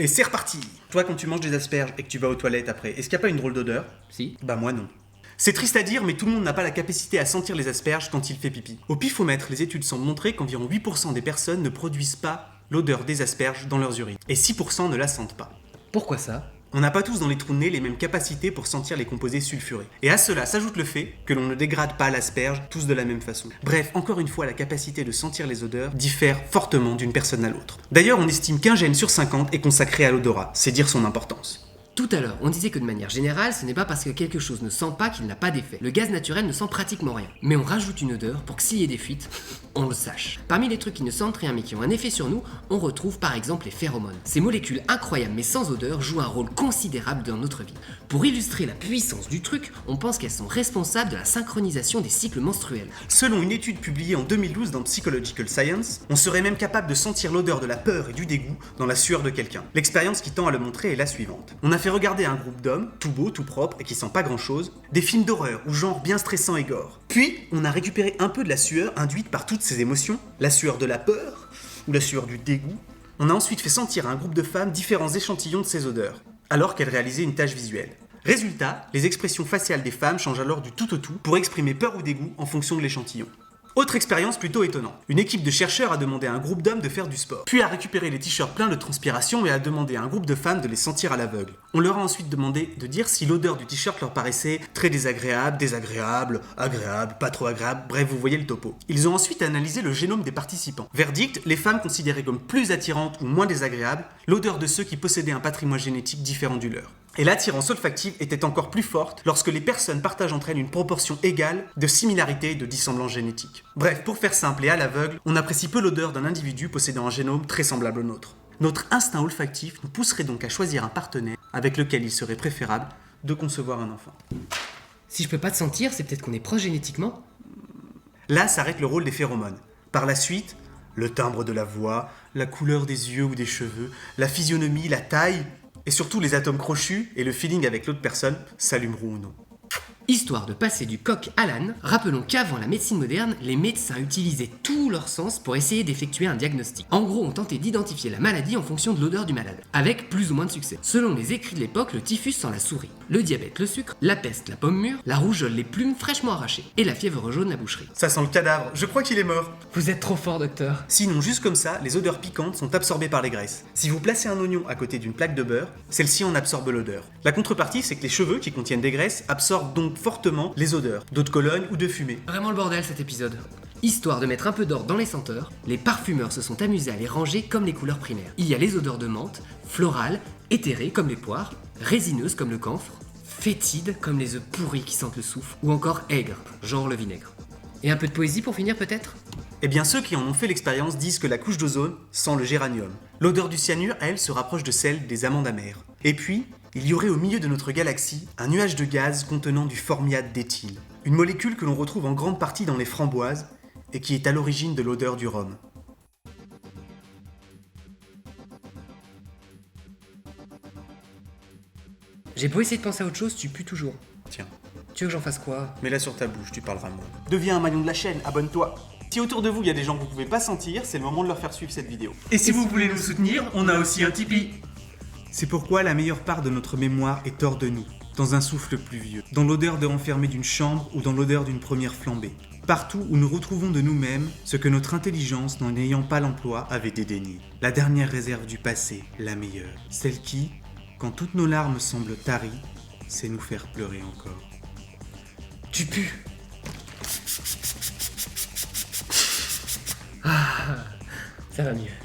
Et c'est reparti. Toi, quand tu manges des asperges et que tu vas aux toilettes après, est-ce qu'il n'y a pas une drôle d'odeur? Si. Bah moi non. C'est triste à dire, mais tout le monde n'a pas la capacité à sentir les asperges quand il fait pipi. Au pifomètre, les études semblent montrer qu'environ 8% des personnes ne produisent pas l'odeur des asperges dans leurs urines. Et 6% ne la sentent pas. Pourquoi ça? On n'a pas tous dans les trous de nez les mêmes capacités pour sentir les composés sulfurés. Et à cela s'ajoute le fait que l'on ne dégrade pas l'asperge tous de la même façon. Bref, encore une fois, la capacité de sentir les odeurs diffère fortement d'une personne à l'autre. D'ailleurs, on estime qu'un gène sur 50 est consacré à l'odorat, c'est dire son importance. Tout à l'heure, on disait que de manière générale, ce n'est pas parce que quelque chose ne sent pas qu'il n'a pas d'effet. Le gaz naturel ne sent pratiquement rien. Mais on rajoute une odeur pour que s'il y ait des fuites, on le sache. Parmi les trucs qui ne sentent rien mais qui ont un effet sur nous, on retrouve par exemple les phéromones. Ces molécules incroyables mais sans odeur jouent un rôle considérable dans notre vie. Pour illustrer la puissance du truc, on pense qu'elles sont responsables de la synchronisation des cycles menstruels. Selon une étude publiée en 2012 dans Psychological Science, on serait même capable de sentir l'odeur de la peur et du dégoût dans la sueur de quelqu'un. L'expérience qui tend à le montrer est la suivante. On a fait regarder un groupe d'hommes, tout beau, tout propre et qui sent pas grand chose, des films d'horreur ou genre bien stressant et gore. Puis, on a récupéré un peu de la sueur induite par toutes ces émotions, la sueur de la peur ou la sueur du dégoût. On a ensuite fait sentir à un groupe de femmes différents échantillons de ces odeurs, alors qu'elles réalisaient une tâche visuelle. Résultat, les expressions faciales des femmes changent alors du tout au tout pour exprimer peur ou dégoût en fonction de l'échantillon. Autre expérience plutôt étonnante. Une équipe de chercheurs a demandé à un groupe d'hommes de faire du sport, puis a récupéré les t-shirts pleins de transpiration et a demandé à un groupe de femmes de les sentir à l'aveugle. On leur a ensuite demandé de dire si l'odeur du t-shirt leur paraissait très désagréable, désagréable, agréable, pas trop agréable, bref vous voyez le topo. Ils ont ensuite analysé le génome des participants. Verdict, les femmes considéraient comme plus attirantes ou moins désagréables l'odeur de ceux qui possédaient un patrimoine génétique différent du leur. Et l'attirance olfactive était encore plus forte lorsque les personnes partagent entre elles une proportion égale de similarité et de dissemblance génétique. Bref, pour faire simple et à l'aveugle, on apprécie peu l'odeur d'un individu possédant un génome très semblable au nôtre. Notre instinct olfactif nous pousserait donc à choisir un partenaire avec lequel il serait préférable de concevoir un enfant. Si je peux pas te sentir, c'est peut-être qu'on est proche génétiquement? Là s'arrête le rôle des phéromones. Par la suite, le timbre de la voix, la couleur des yeux ou des cheveux, la physionomie, la taille, et surtout les atomes crochus et le feeling avec l'autre personne s'allumeront ou non. Histoire de passer du coq à l'âne, rappelons qu'avant la médecine moderne, les médecins utilisaient tous leurs sens pour essayer d'effectuer un diagnostic. En gros, on tentait d'identifier la maladie en fonction de l'odeur du malade, avec plus ou moins de succès. Selon les écrits de l'époque, le typhus sent la souris, le diabète le sucre, la peste la pomme mûre, la rougeole les plumes fraîchement arrachées, et la fièvre jaune la boucherie. Ça sent le cadavre, je crois qu'il est mort. Vous êtes trop fort, docteur. Sinon, juste comme ça, les odeurs piquantes sont absorbées par les graisses. Si vous placez un oignon à côté d'une plaque de beurre, celle-ci en absorbe l'odeur. La contrepartie, c'est que les cheveux qui contiennent des graisses absorbent donc fortement les odeurs, d'eau de Cologne ou de fumée. Vraiment le bordel cet épisode. Histoire de mettre un peu d'ordre dans les senteurs, les parfumeurs se sont amusés à les ranger comme les couleurs primaires. Il y a les odeurs de menthe, florales, éthérées comme les poires, résineuses comme le camphre, fétides comme les œufs pourris qui sentent le soufre, ou encore aigres, genre le vinaigre. Et un peu de poésie pour finir peut-être? Eh bien ceux qui en ont fait l'expérience disent que la couche d'ozone sent le géranium. L'odeur du cyanure, elle, se rapproche de celle des amandes amères. Et puis, il y aurait au milieu de notre galaxie un nuage de gaz contenant du formiate d'éthyle, une molécule que l'on retrouve en grande partie dans les framboises et qui est à l'origine de l'odeur du rhum. J'ai beau essayer de penser à autre chose, tu pues toujours. Tiens, Tu veux que j'en fasse quoi? mets-la sur ta bouche, tu parleras moins. Deviens un maillon de la chaîne, abonne-toi. Si autour de vous il y a des gens que vous pouvez pas sentir, c'est le moment de leur faire suivre cette vidéo. Et si vous voulez nous soutenir, on a aussi un Tipeee. C'est pourquoi la meilleure part de notre mémoire est hors de nous, dans un souffle pluvieux, dans l'odeur de renfermé d'une chambre ou dans l'odeur d'une première flambée. Partout où nous retrouvons de nous-mêmes ce que notre intelligence, n'en ayant pas l'emploi, avait dédaigné. La dernière réserve du passé, la meilleure. Celle qui, quand toutes nos larmes semblent taries, sait nous faire pleurer encore. Tu pues. Ça va mieux.